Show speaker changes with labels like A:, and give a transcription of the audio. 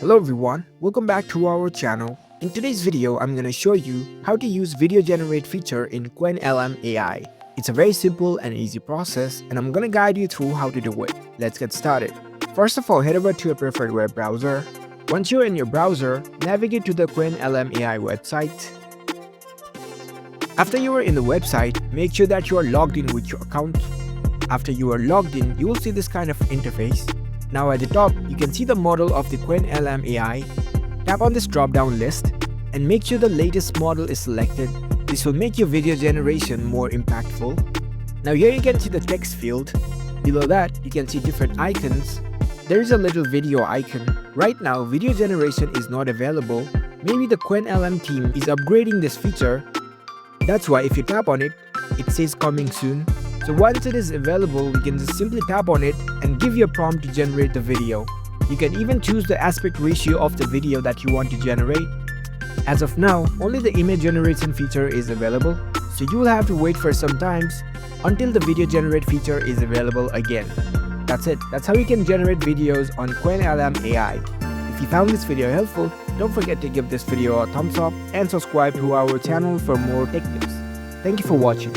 A: Hello everyone, welcome back to our channel. In today's video, I'm going to show you how to use video generate feature in Qwenlm AI. It's a very simple and easy process and I'm going to guide you through how to do it. Let's get started. First of all, head over to your preferred web browser. Once you're in your browser, navigate to the Qwenlm AI website. After you are in the website, make sure that you are logged in with your account. After you are logged in, you will see this kind of interface. Now at the top, you can see the model of the Qwenlm AI. Tap on this drop-down list and make sure the latest model is selected. This will make your video generation more impactful. Now here you can see the text field. Below that, you can see different icons. There is a little video icon. Right now, video generation is not available. Maybe the Qwenlm team is upgrading this feature. That's why if you tap on it, it says coming soon. So once it is available, we can just simply tap on it and give you a prompt to generate the video. You can even choose the aspect ratio of the video that you want to generate. As of now, only the image generation feature is available, so you will have to wait for some times until the video generate feature is available again. That's it. That's how you can generate videos on Qwenlm AI. If you found this video helpful, don't forget to give this video a thumbs up and subscribe to our channel for more tech tips. Thank you for watching.